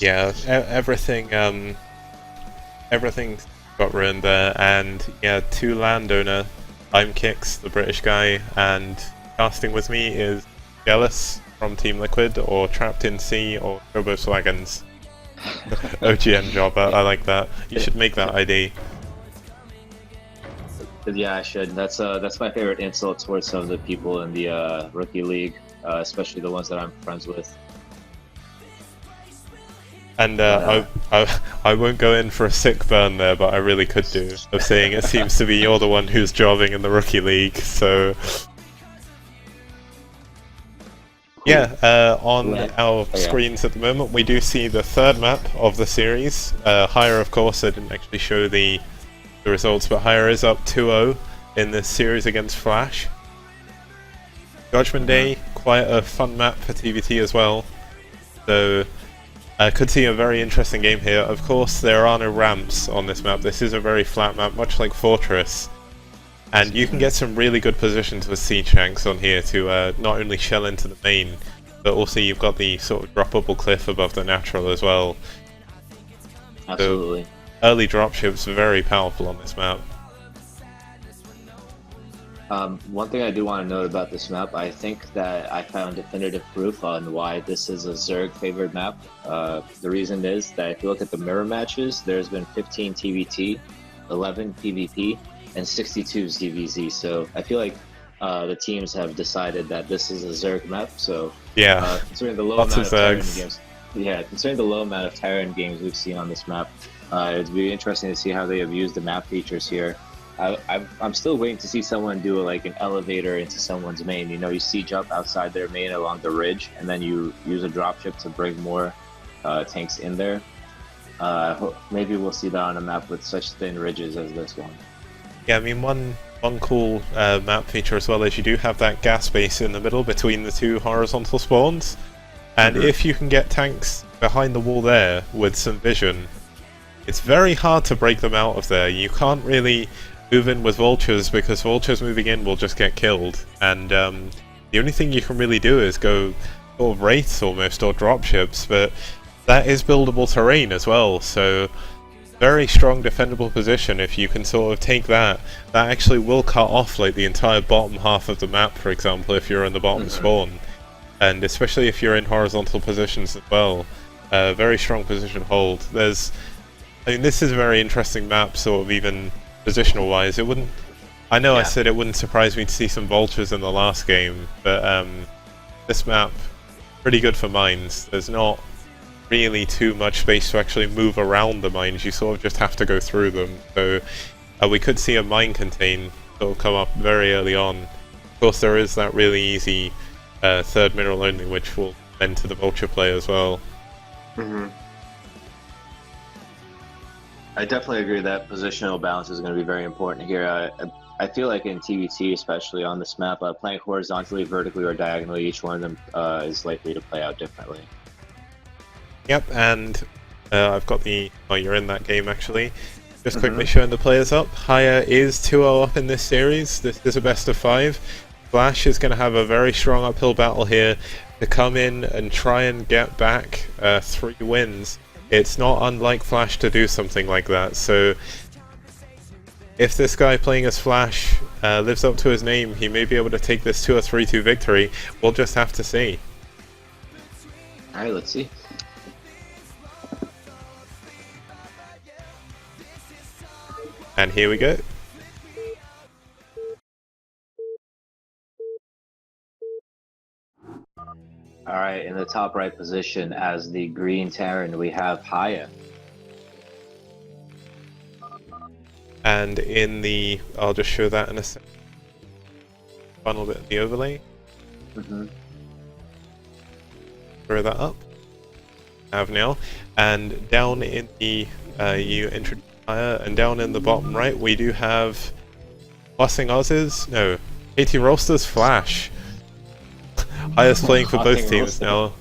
Yeah, everything got ruined there, and yeah, to landowner, I'm Kix, the British guy, and casting with me is Jealous from Team Liquid, or Trapped in Sea, or Turbo Swagons. OGN job, I like that. You should make that ID. Yeah, I should. That's my favorite insult towards some of the people in the rookie league, especially the ones that I'm friends with. And I won't go in for a sick burn there, but I really could do, of saying it seems to be you're the one who's jobbing in the rookie league, so... Yeah, on our screens at the moment we do see the third map of the series. HiyA, of course, I didn't actually show the results, but HiyA is up 2-0 in this series against FlaSh. Judgment Day, quite a fun map for TVT as well, so could see a very interesting game here. Of course, there are no ramps on this map. This is a very flat map, much like Fortress. And you can get some really good positions with siege tanks on here to not only shell into the main, but also you've got the sort of droppable cliff above the natural as well. Absolutely. So, early dropships are very powerful on this map. One thing I do want to note about this map, I think that I found definitive proof on why this is a Zerg favored map. The reason is that if you look at the mirror matches, there's been 15 TVT, 11 PvP, and 62 ZVZ. So I feel like the teams have decided that this is a Zerg map. So yeah, considering the low lots amount of of Terran Zergs. games, considering the low amount of Terran games we've seen on this map, it'd be interesting to see how they have used the map features here. I'm still waiting to see someone do like an elevator into someone's main. You know, you siege up outside their main along the ridge, and then you use a dropship to bring more tanks in there. Maybe we'll see that on a map with such thin ridges as this one. Yeah, I mean, one cool map feature as well is you do have that gas space in the middle between the two horizontal spawns, and if you can get tanks behind the wall there with some vision, it's very hard to break them out of there. You can't really move in with vultures because vultures moving in will just get killed, and the only thing you can really do is go sort of wraiths almost, or dropships, but that is buildable terrain as well, so very strong defendable position. If you can sort of take that, that actually will cut off like the entire bottom half of the map, for example, if you're in the bottom spawn, and especially if you're in horizontal positions as well. Very strong position hold. I mean, this is a very interesting map, sort of even positional wise. It wouldn't, I know I said it wouldn't surprise me to see some vultures in the last game, but this map, pretty good for mines. There's not really too much space to actually move around the mines, you sort of just have to go through them. So we could see a mine contain sort of come up very early on. Of course, there is that really easy third mineral only, which will lend to the vulture play as well. I definitely agree that positional balance is going to be very important here. I feel like in TVT, especially on this map, playing horizontally, vertically, or diagonally, each one of them is likely to play out differently. Yep, and I've got the... Oh, you're in that game actually. Just quickly showing the players up. HiyA is 2-0 up in this series. This is a best of 5. FlaSh is going to have a very strong uphill battle here to come in and try and get back 3 wins. It's not unlike FlaSh to do something like that, so if this guy playing as FlaSh lives up to his name, he may be able to take this to a 3-2 victory. We'll just have to see. Alright, let's see. And here we go. Alright, in the top right position as the green Terran, we have HiyA. And in the... I'll just show that in a second. Funnel bit of the overlay. Throw that up. Have now. And down in the... you introduce HiyA, and down in the bottom right we do have Blessing Oz's, no, Katie Rolster's FlaSh. HiyA's playing for both teams now.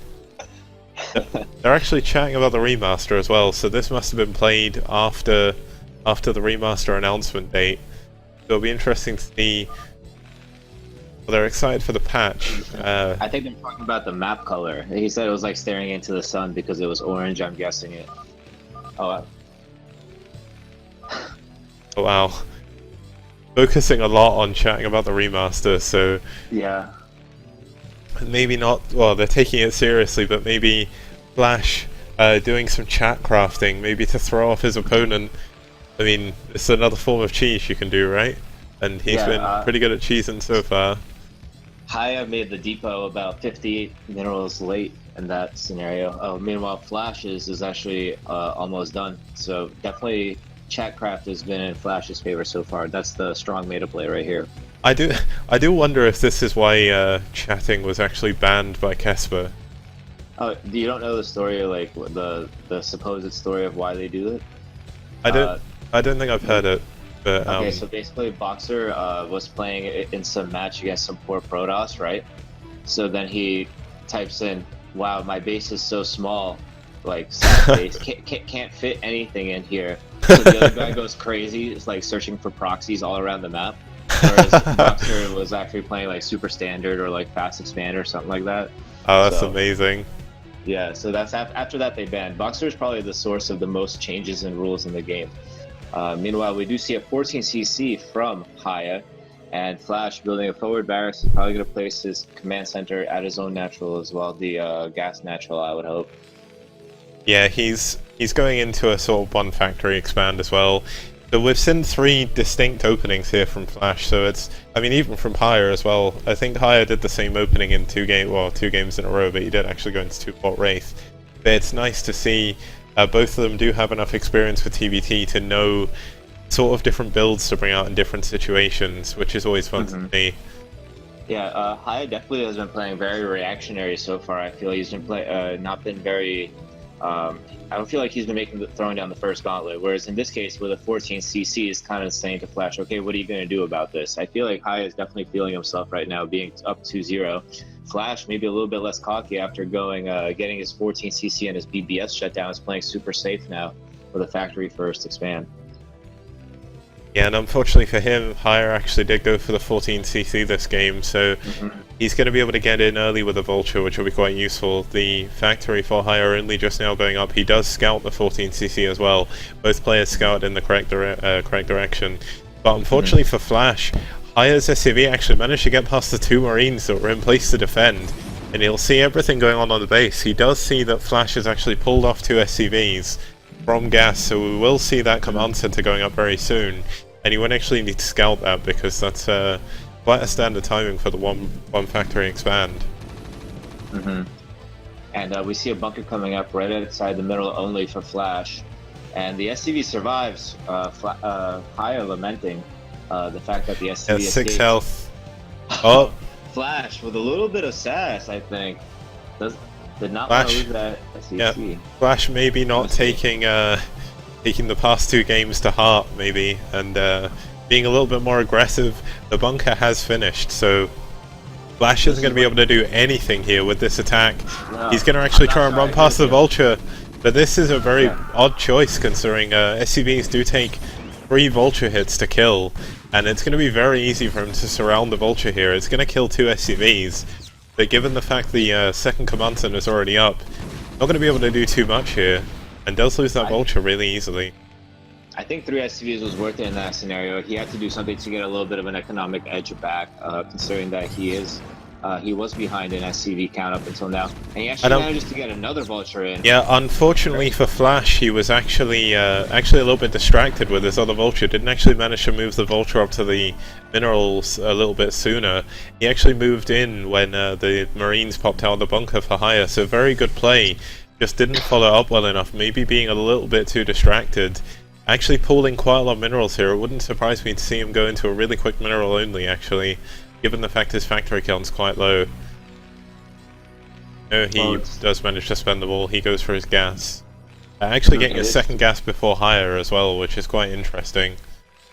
They're actually chatting about the remaster as well, so this must have been played after the remaster announcement date. So it'll be interesting to see Well, they're excited for the patch. I think they're talking about the map color. He said it was like staring into the sun because it was orange. I'm guessing it. Oh, Oh, wow. Focusing a lot on chatting about the remaster, so yeah. maybe not. Well, they're taking it seriously, but maybe FlaSh doing some chat crafting, maybe to throw off his opponent. I mean, it's another form of cheese you can do, right? And he's been pretty good at cheesing so far. HiyA made the depot about 58 minerals late in that scenario. Meanwhile, FlaSh is actually almost done. So definitely Chatcraft has been in FlaSh's favor so far. That's the strong meta play right here. I do wonder if this is why chatting was actually banned by Kesper. Oh, you don't know the story, like the supposed story of why they do it? I don't think I've heard it. But, okay, so basically Boxer was playing in some match against some poor Protoss, right? So then he types in, "Wow, my base is so small, like sad base can't fit anything in here." So the other guy goes crazy, it's like searching for proxies all around the map. Whereas Boxer was actually playing like super standard or like fast expand or something like that. Oh, that's amazing. Yeah, so that's after that they banned. Boxer is probably the source of the most changes in rules in the game. Meanwhile, we do see a 14cc from HiyA, and FlaSh building a forward barracks. He's probably going to place his command center at his own natural as well, the gas natural, I would hope. Yeah, he's going into a sort of one factory expand as well. So we've seen 3 distinct openings here from FlaSh, so it's, I mean, even from HiyA as well. I think HiyA did the same opening in 2 games in a row, but he did actually go into 2-pot Wraith. But it's nice to see both of them do have enough experience with TVT to know sort of different builds to bring out in different situations, which is always fun to see. Yeah, HiyA definitely has been playing very reactionary so far. I feel he's been not been very. I don't feel like he's been throwing down the first gauntlet. Whereas in this case, with a 14cc, is kind of saying to FlaSh, "Okay, what are you going to do about this?" I feel like HiyA is definitely feeling himself right now, being up 2-0. FlaSh maybe a little bit less cocky after getting his 14cc and his BBS shutdown. Is playing super safe now with a factory first expand. Yeah, and unfortunately for him, HiyA actually did go for the 14cc this game, so he's going to be able to get in early with a Vulture, which will be quite useful. The factory for HiyA only just now going up. He does scout the 14cc as well. Both players scout in the correct direction. But unfortunately for FlaSh, HiyA's SCV actually managed to get past the 2 Marines that were in place to defend, and he'll see everything going on the base. He does see that FlaSh has actually pulled off 2 SCVs from gas, so we will see that command center going up very soon. And you won't actually need to scout that because that's quite a standard timing for the one factory expand. And we see a bunker coming up right outside the middle only for FlaSh. And the SCV survives, HiyA lamenting the fact that the SCV has 6 health. Oh! FlaSh with a little bit of sass, I think. Did not FlaSh, want to lose that SCV. Yeah, FlaSh maybe not taking the past 2 games to heart, maybe, and being a little bit more aggressive. The bunker has finished, so FlaSh isn't going to be able to do anything here with this attack. No, he's going to actually try and run past the Vulture, but this is a very odd choice considering SCVs do take 3 Vulture hits to kill, and it's going to be very easy for him to surround the Vulture here. It's going to kill 2 SCVs, but given the fact the second command center is already up, not going to be able to do too much here, and does lose that Vulture really easily. I think 3 SCVs was worth it in that scenario. He had to do something to get a little bit of an economic edge back, considering that he was behind in SCV count up until now, and he actually managed to get another Vulture in. Yeah, unfortunately for FlaSh, he was actually a little bit distracted with his other Vulture. Didn't actually manage to move the Vulture up to the minerals a little bit sooner. He actually moved in when the Marines popped out of the bunker for HiyA, so very good play. Just didn't follow up well enough, maybe being a little bit too distracted. Actually pulling quite a lot of minerals here. It wouldn't surprise me to see him go into a really quick mineral only, actually, given the fact his factory count's quite low. No, he does manage to spend them all. He goes for his gas. Actually getting his second gas before HiyA as well, which is quite interesting,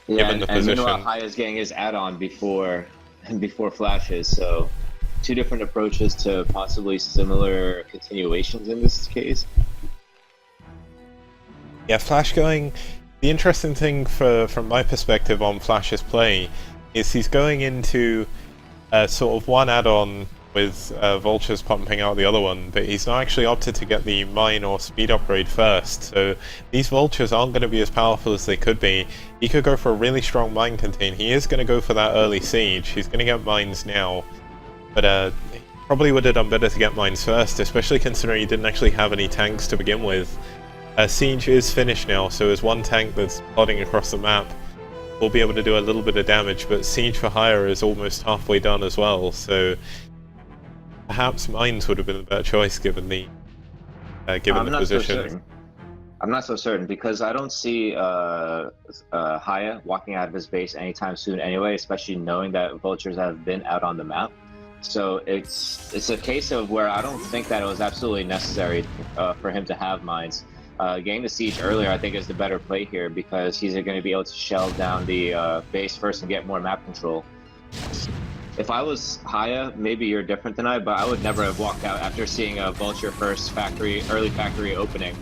given the position. And meanwhile, HiyA's getting his add-on before FlaSh's, so 2 different approaches to possibly similar continuations in this case. Yeah, FlaSh going... The interesting thing from my perspective on FlaSh's play is he's going into sort of one add-on with vultures pumping out the other one, but he's not actually opted to get the mine or speed upgrade first, so these vultures aren't going to be as powerful as they could be. He could go for a really strong mine contain. He is going to go for that early siege. He's going to get mines now, but he probably would have done better to get mines first, especially considering he didn't actually have any tanks to begin with. Siege is finished now, so there's one tank that's plodding across the map. We'll be able to do a little bit of damage, but Siege for HiyA is almost halfway done as well, so perhaps mines would have been a better choice given the position. I'm not so certain because I don't see HiyA walking out of his base anytime soon anyway, especially knowing that vultures have been out on the map. So it's a case of where I don't think that it was absolutely necessary for him to have mines. Getting the siege earlier, I think, is the better play here because he's going to be able to shell down the base first and get more map control. If I was HiyA, maybe you're different than I, but I would never have walked out after seeing a vulture first early factory opening.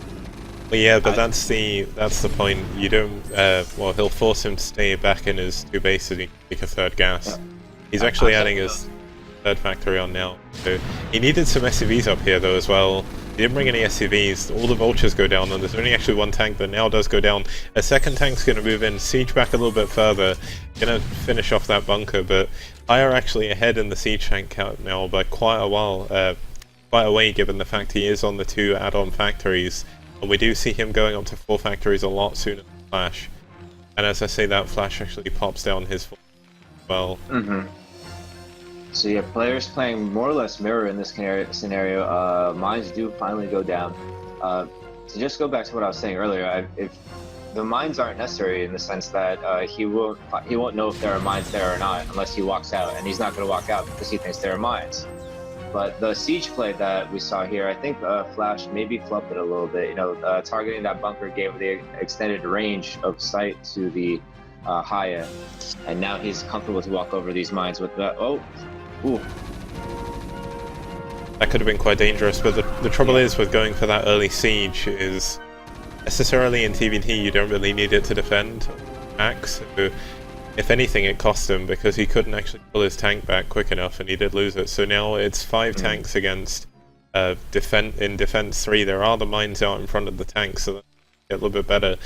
Well, yeah, but that's the point. You don't. Well, he'll force him to stay back in his two bases and take a third gas. Yeah. He's actually adding his third factory on now. So he needed some SCVs up here though as well. He didn't bring any SCVs. All the vultures go down, and there's only actually one tank that now does go down. A second tank's going to move in, siege back a little bit further, going to finish off that bunker, but HiyA are actually ahead in the siege tank count now by quite a while, quite a way given the fact he is on the two add-on factories, and we do see him going up to 4 factories a lot sooner than FlaSh. And as I say that, FlaSh actually pops down his 4 as well. So yeah, players playing more or less mirror in this scenario. Mines do finally go down. To just go back to what I was saying earlier, if the mines aren't necessary in the sense that he won't know if there are mines there or not unless he walks out, and he's not going to walk out because he thinks there are mines. But the siege play that we saw here, I think FlaSh maybe flubbed it a little bit. You know, targeting that bunker gave the extended range of sight to the HiyA, and now he's comfortable to walk over these mines with the Ooh. That could have been quite dangerous, but the trouble is with going for that early siege is necessarily in TVT you don't really need it to defend Max. So if anything it cost him because he couldn't actually pull his tank back quick enough and he did lose it. So now it's 5 tanks against in defense 3. There are the mines out in front of the tanks, so that's a little bit better.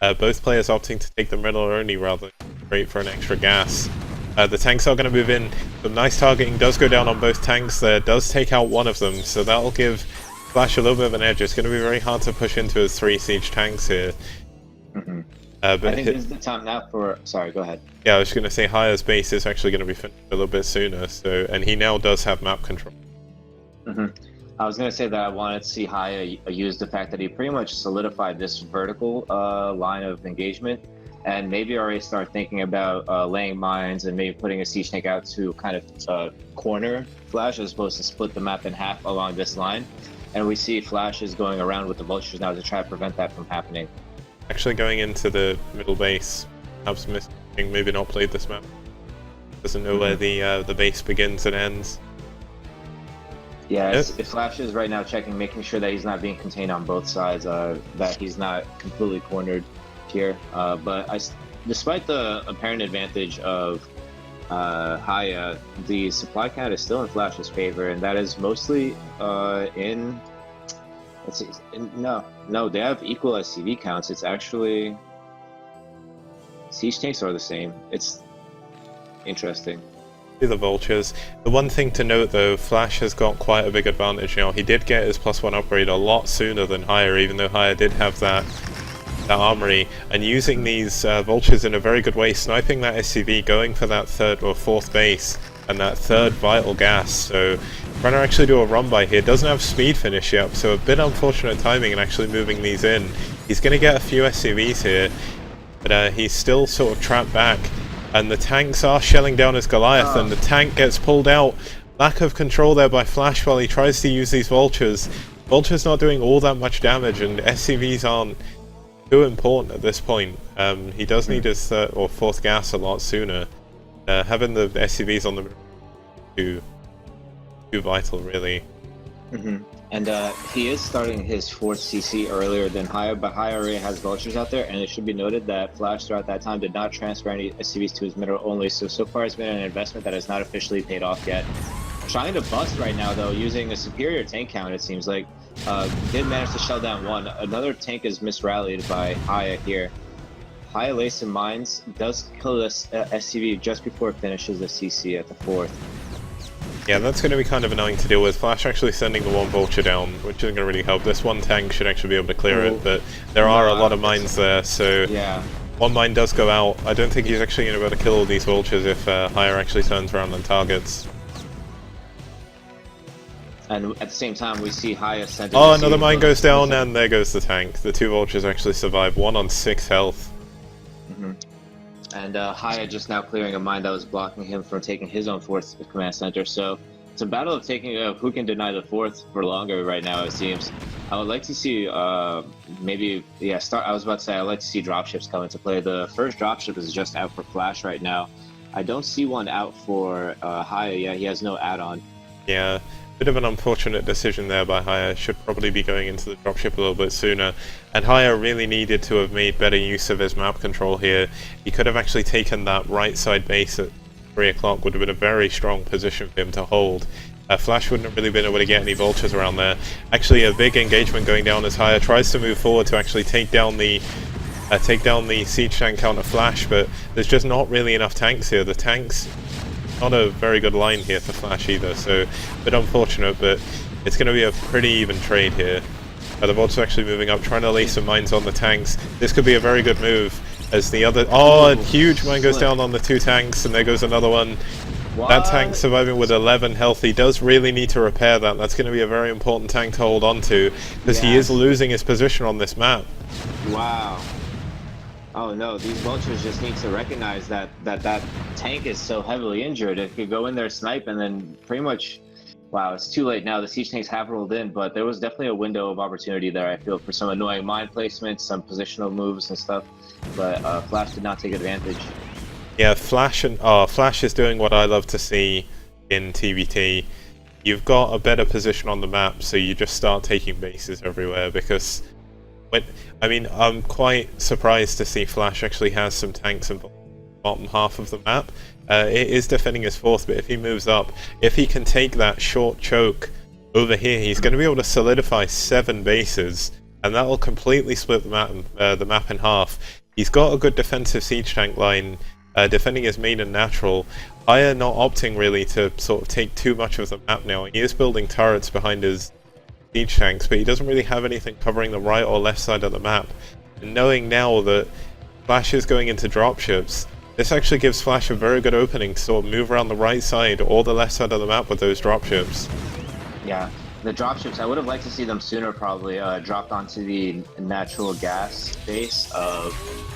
Both players opting to take the middle only rather than straight for an extra gas. The tanks are going to move in. Some nice targeting does go down on both tanks there, does take out one of them, so that'll give FlaSh a little bit of an edge. It's going to be very hard to push into his 3 siege tanks here. But I think this is the time now for... Sorry, go ahead. Yeah, I was going to say HiyA's base is actually going to be finished a little bit sooner, so and he now does have map control. I was going to say that I wanted to see HiyA use the fact that he pretty much solidified this vertical line of engagement, and maybe already start thinking about laying mines and maybe putting a siege tank out to kind of corner FlaSh as opposed to split the map in half along this line. And we see FlaSh is going around with the vultures now to try to prevent that from happening. Actually going into the middle base, perhaps missing, maybe not played this map. Doesn't know where the base begins and ends. Yeah, if FlaSh is right now checking, making sure that he's not being contained on both sides, that he's not completely cornered here. But despite the apparent advantage of HiyA, the supply count is still in FlaSh's favor, and that is mostly in... Let's see. No, they have equal SCV counts. It's actually... Siege tanks are the same. It's interesting. The vultures. The one thing to note though, FlaSh has got quite a big advantage now. He did get his +1 upgrade a lot sooner than HiyA, even though HiyA did have that armory, and using these vultures in a very good way, sniping that SCV, going for that 3rd or 4th base and that 3rd vital gas. So trying to actually do a run by here. Doesn't have speed finish yet, so a bit unfortunate timing in actually moving these in. He's going to get a few SCVs here, but he's still sort of trapped back, and the tanks are shelling down his Goliath, and the tank gets pulled out. Lack of control there by FlaSh while he tries to use these vultures. Vultures not doing all that much damage, and SCVs aren't too important at this point. He does need his 3rd or 4th gas a lot sooner. Having the SCVs on the too vital, really. And he is starting his 4th CC earlier than HiyA, but HiyA already has vultures out there, and it should be noted that FlaSh throughout that time did not transfer any SCVs to his middle only, so far it's been an investment that has not officially paid off yet. Trying to bust right now though, using a superior tank count, it seems like. Did manage to shell down one. Another tank is misrallied by HiyA here. HiyA lays some mines, does kill this SCV just before it finishes the CC at the 4th. Yeah, that's going to be kind of annoying to deal with. FlaSh actually sending the one vulture down, which isn't going to really help. This one tank should actually be able to clear it, but there are a lot of mines there, so yeah. One mine does go out. I don't think he's actually going to be able to kill all these vultures if HiyA actually turns around and targets. And at the same time, we see HiyA sent. Oh, another mine goes down, and there goes the tank. The 2 vultures actually survive, one on 6 health. And HiyA just now clearing a mine that was blocking him from taking his own 4th command center. So it's a battle of taking who can deny the 4th for longer right now, it seems. I would like to see maybe, yeah, I was about to say I'd like to see dropships come into play. The first dropship is just out for FlaSh right now. I don't see one out for HiyA yet. He has no add-on. Yeah. Bit of an unfortunate decision there by HiyA. Should probably be going into the dropship a little bit sooner. And HiyA really needed to have made better use of his map control here. He could have actually taken that right side base at 3 o'clock, would have been a very strong position for him to hold. FlaSh wouldn't have really been able to get any vultures around there. Actually, a big engagement going down as HiyA tries to move forward to actually take down the siege tank counter FlaSh, but there's just not really enough tanks here. The tanks, not a very good line here for FlaSh either, so a bit unfortunate, but it's going to be a pretty even trade here. The Vultures actually moving up, trying to lay some mines on the tanks. This could be a very good move as the other... Oh, a huge mine goes down on the 2 tanks, and there goes another one. What? That tank surviving with 11 health. He does really need to repair that. That's going to be a very important tank to hold on to, because he is losing his position on this map. Wow. Oh no, these vultures just need to recognize that tank is so heavily injured. It could go in there, snipe, and then pretty much... Wow, it's too late now. The siege tanks have rolled in, but there was definitely a window of opportunity there, I feel, for some annoying mine placements, some positional moves and stuff. But FlaSh did not take advantage. Yeah, FlaSh is doing what I love to see in TVT. You've got a better position on the map, so you just start taking bases everywhere, because... I'm quite surprised to see FlaSh actually has some tanks in the bottom half of the map. It is defending his 4th, but if he moves up, if he can take that short choke over here, he's going to be able to solidify 7 bases, and that will completely split the map in half. He's got a good defensive siege tank line, defending his main and natural. HiyA not opting really to sort of take too much of the map now. He is building turrets behind his siege tanks, but he doesn't really have anything covering the right or left side of the map. And knowing now that FlaSh is going into dropships, this actually gives FlaSh a very good opening to sort of move around the right side or the left side of the map with those dropships. Yeah, the dropships, I would have liked to see them sooner probably, dropped onto the natural gas base of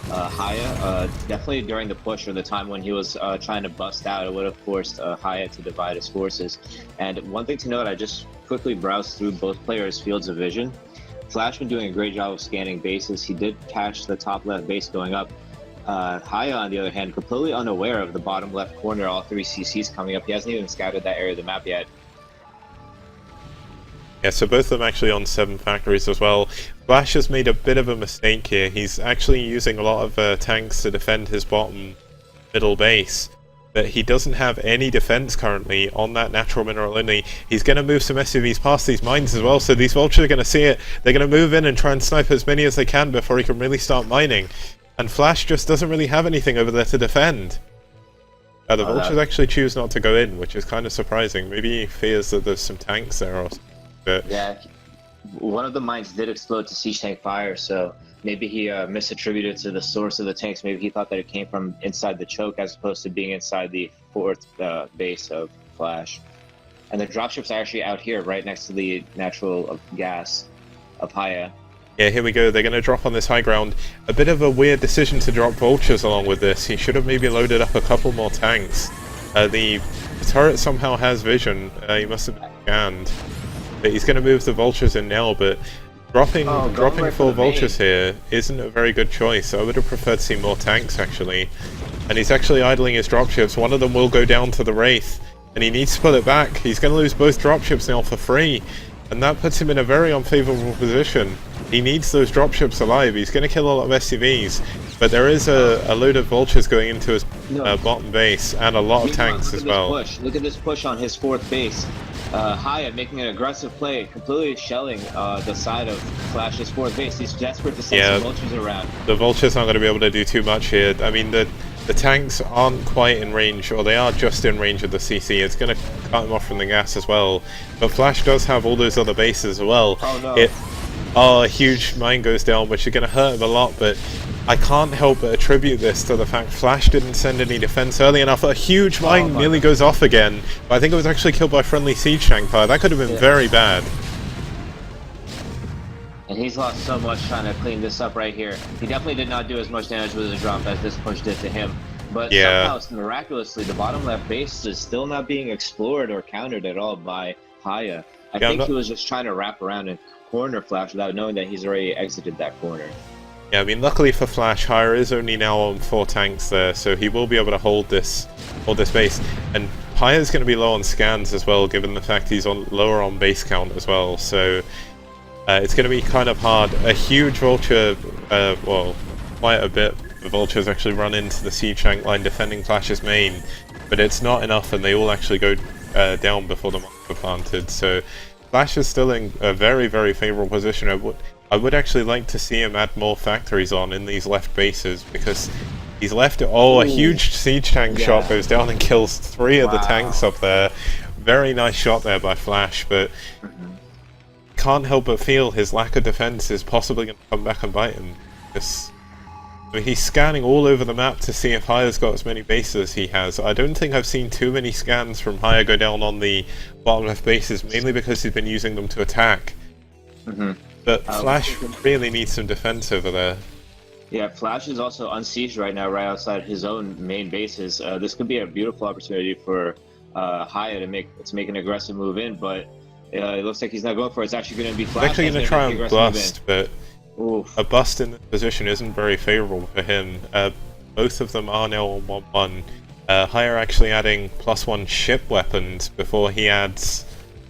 HiyA. Definitely during the push or the time when he was trying to bust out, it would have forced HiyA to divide his forces. And one thing to note, I just quickly browsed through both players' fields of vision. FlaSh been doing a great job of scanning bases. He did catch the top left base going up. HiyA, on the other hand, completely unaware of the bottom left corner, all 3 CCs coming up. He hasn't even scouted that area of the map yet. Yeah, so both of them actually on 7 factories as well. FlaSh has made a bit of a mistake here. He's actually using a lot of tanks to defend his bottom middle base, but he doesn't have any defense currently on that natural mineral only. He's going to move some SUVs past these mines as well, so these vultures are going to see it. They're going to move in and try and snipe as many as they can before he can really start mining. And FlaSh just doesn't really have anything over there to defend. The vultures actually choose not to go in, which is kind of surprising. Maybe he fears that there's some tanks there or something. But yeah, one of the mines did explode to siege tank fire, so maybe he misattributed to the source of the tanks. Maybe he thought that it came from inside the choke as opposed to being inside the 4th base of FlaSh. And the dropships are actually out here, right next to the natural gas of HiyA. Yeah, here we go. They're going to drop on this high ground. A bit of a weird decision to drop vultures along with this. He should have maybe loaded up a couple more tanks. The turret somehow has vision. He must have been scanned. But he's going to move the vultures in now, but dropping 4 vultures here isn't a very good choice. I would have preferred to see more tanks, actually. And he's actually idling his dropships. One of them will go down to the Wraith, and he needs to pull it back. He's going to lose both dropships now for free. and that puts him in a very unfavorable position. He needs those dropships alive. He's going to kill a lot of SCVs, but there is a load of vultures going into his bottom base, and a lot of tanks as well. Look at this push on his 4th base. HiyA making an aggressive play, completely shelling the side of FlaSh's 4th base. He's desperate to send some vultures around. The vultures aren't going to be able to do too much here. I mean, the tanks aren't quite in range, or they are just in range of the CC. It's going to cut them off from the gas as well. But FlaSh does have all those other bases as well. Oh no. A huge mine goes down, which is going to hurt him a lot, but I can't help but attribute this to the fact FlaSh didn't send any defense early enough. A huge mine nearly goes off again, but I think it was actually killed by friendly siege tank fire. That could have been very bad. And he's lost so much trying to clean this up right here. He definitely did not do as much damage with his drop as this push did to him. But somehow, miraculously, the bottom left base is still not being explored or countered at all by HiyA. I think he was just trying to wrap around and corner FlaSh without knowing that he's already exited that corner. Yeah, I mean, luckily for FlaSh, HiyA is only now on 4 tanks there, so he will be able to hold this base. And HiyA is going to be low on scans as well, given the fact he's lower on base count as well. So it's going to be kind of hard. A huge vulture, well, quite a bit of vultures actually run into the siege tank line defending FlaSh's main, but it's not enough, and they all actually go down before the mines are planted. So FlaSh is still in a very, very favorable position. I would actually like to see him add more factories on in these left bases, because he's left it. A huge siege tank shot goes down and kills 3 of the tanks up there. Very nice shot there by FlaSh, but can't help but feel his lack of defense is possibly going to come back and bite him. I mean, he's scanning all over the map to see if HiyA's got as many bases as he has. I don't think I've seen too many scans from HiyA go down on the bottom left bases, mainly because he's been using them to attack. But FlaSh really needs some defense over there. Yeah, FlaSh is also unsieged right now, right outside his own main bases. This could be a beautiful opportunity for HiyA to make an aggressive move in, but it looks like he's not going for it. It's actually going to be FlaSh. He's actually going to try and bust, but a bust in this position isn't very favorable for him. Both of them are now on 1-1. HiyA actually adding +1 ship weapons before he adds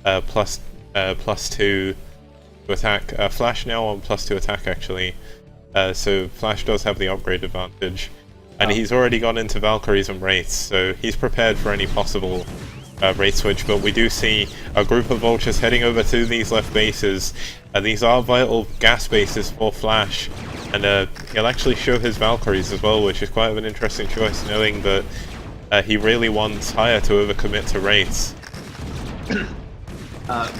+2 to attack. FlaSh now on +2 attack actually. So FlaSh does have the upgrade advantage. And he's already gone into Valkyries and Wraiths, so he's prepared for any possible Wraith switch, but we do see a group of vultures heading over to these left bases. These are vital gas bases for FlaSh, and he'll actually show his Valkyries as well, which is quite an interesting choice, knowing that he really wants HiyA to overcommit to Wraiths.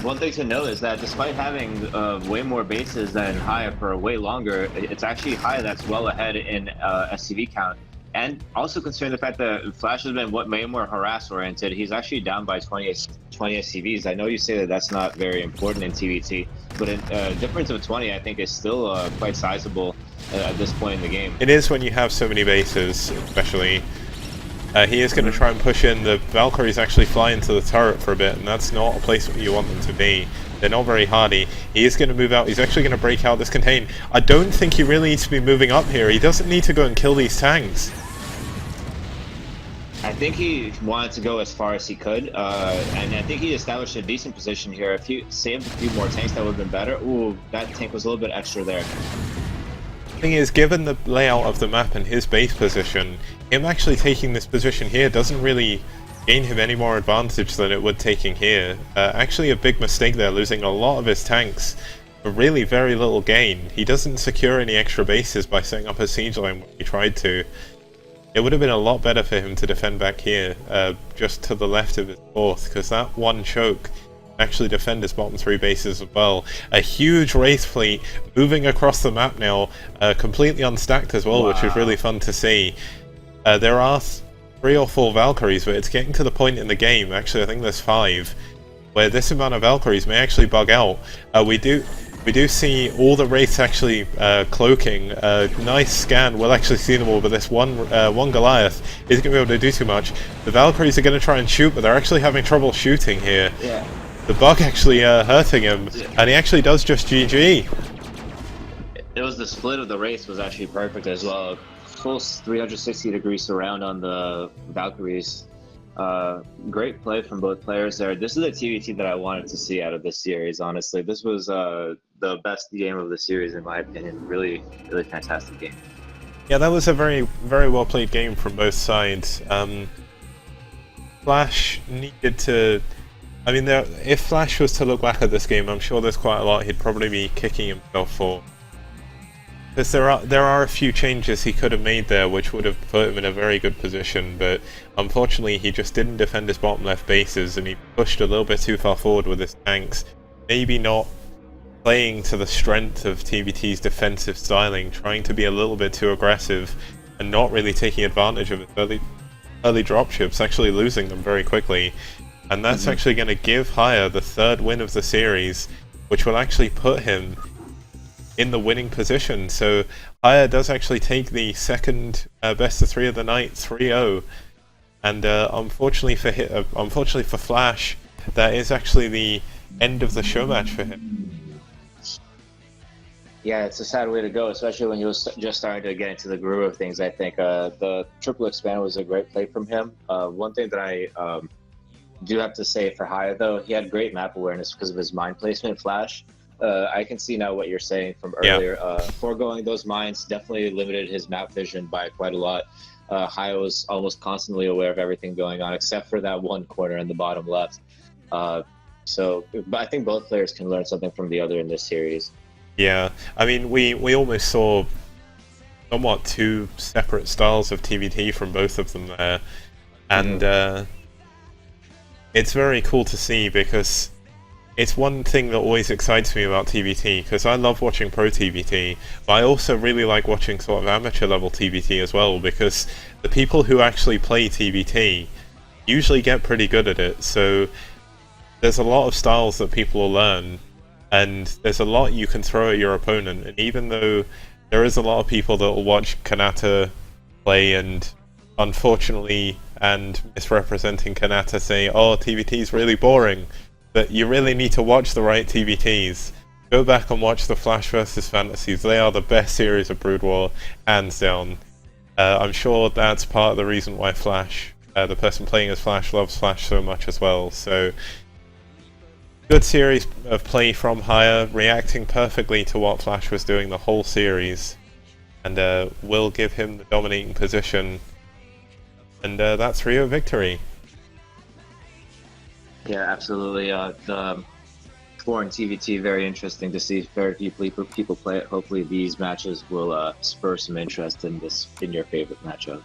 One thing to note is that despite having way more bases than HiyA for way longer, it's actually HiyA that's well ahead in SCV count. And also considering the fact that FlaSh has been way more harass-oriented, he's actually down by 20 SCVs. I know you say that that's not very important in TVT, but a difference of 20 I think is still quite sizable at this point in the game. It is when you have so many bases, especially. He is going to try and push in. The Valkyries actually fly into the turret for a bit, and that's not a place where you want them to be. They're not very hardy. He is going to move out. He's actually going to break out this contain. I don't think he really needs to be moving up here. He doesn't need to go and kill these tanks. I think he wanted to go as far as he could, and I think he established a decent position here. If he saved a few more tanks, that would have been better. Ooh, that tank was a little bit extra there. The thing is, given the layout of the map and his base position, him actually taking this position here doesn't really gain him any more advantage than it would taking here. Actually a big mistake there, losing a lot of his tanks for really very little gain. He doesn't secure any extra bases by setting up a siege line when he tried to. It would have been a lot better for him to defend back here, just to the left of his fourth, because that one choke actually defend his bottom 3 bases as well. A huge Wraith fleet moving across the map now, completely unstacked as well, which is really fun to see. There are 3 or 4 Valkyries, but it's getting to the point in the game, actually I think there's 5, where this amount of Valkyries may actually bug out. We do see all the Wraiths actually cloaking. Nice scan, we'll actually see them all, but this one Goliath isn't going to be able to do too much. The Valkyries are going to try and shoot, but they're actually having trouble shooting here. Yeah. The bug actually hurting him, and he actually does just GG. It was the split of the Wraiths was actually perfect as well. Full 360-degree surround on the Valkyries. Great play from both players there. This is a TVT that I wanted to see out of this series, honestly. This was the best game of the series, in my opinion. Really, really fantastic game. Yeah, that was a very, very well played game from both sides. FlaSh needed to. I mean, if FlaSh was to look back at this game, I'm sure there's quite a lot he'd probably be kicking himself for. Because there are a few changes he could have made there which would have put him in a very good position, but unfortunately he just didn't defend his bottom left bases and he pushed a little bit too far forward with his tanks. Maybe not playing to the strength of TVT's defensive styling, trying to be a little bit too aggressive and not really taking advantage of his early dropships, actually losing them very quickly. And that's actually going to give HiyA the third win of the series, which will actually put him in the winning position. So HiyA does actually take the second best of 3 of the night, 3-0. And unfortunately for FlaSh, that is actually the end of the show match for him. Yeah, it's a sad way to go, especially when he was just starting to get into the groove of things. I think the triple expand was a great play from him. One thing that I do have to say for HiyA, though, he had great map awareness because of his mine placement, FlaSh. I can see now what you're saying from earlier. Yeah. Foregoing those mines definitely limited his map vision by quite a lot. HiyA was almost constantly aware of everything going on, except for that one corner in the bottom left. But I think both players can learn something from the other in this series. Yeah, I mean, we almost saw somewhat two separate styles of TVT from both of them there, and it's very cool to see because it's one thing that always excites me about TVT, because I love watching pro TVT, but I also really like watching sort of amateur level TVT as well, because the people who actually play TVT usually get pretty good at it, so there's a lot of styles that people will learn, and there's a lot you can throw at your opponent, and even though there is a lot of people that will watch Kanata play and unfortunately and misrepresenting Kanata say, oh, TVT is really boring, but you really need to watch the right TVTs. Go back and watch the FlaSh versus Fantasies. They are the best series of Brood War, hands down. I'm sure that's part of the reason why FlaSh, the person playing as FlaSh, loves FlaSh so much as well. So, good series of play from HiyA, reacting perfectly to what FlaSh was doing the whole series, and will give him the dominating position. And that's 3-0 victory. Yeah, absolutely. The foreign TVT, very interesting to see very few people play it. Hopefully these matches will spur some interest in your favorite matchup.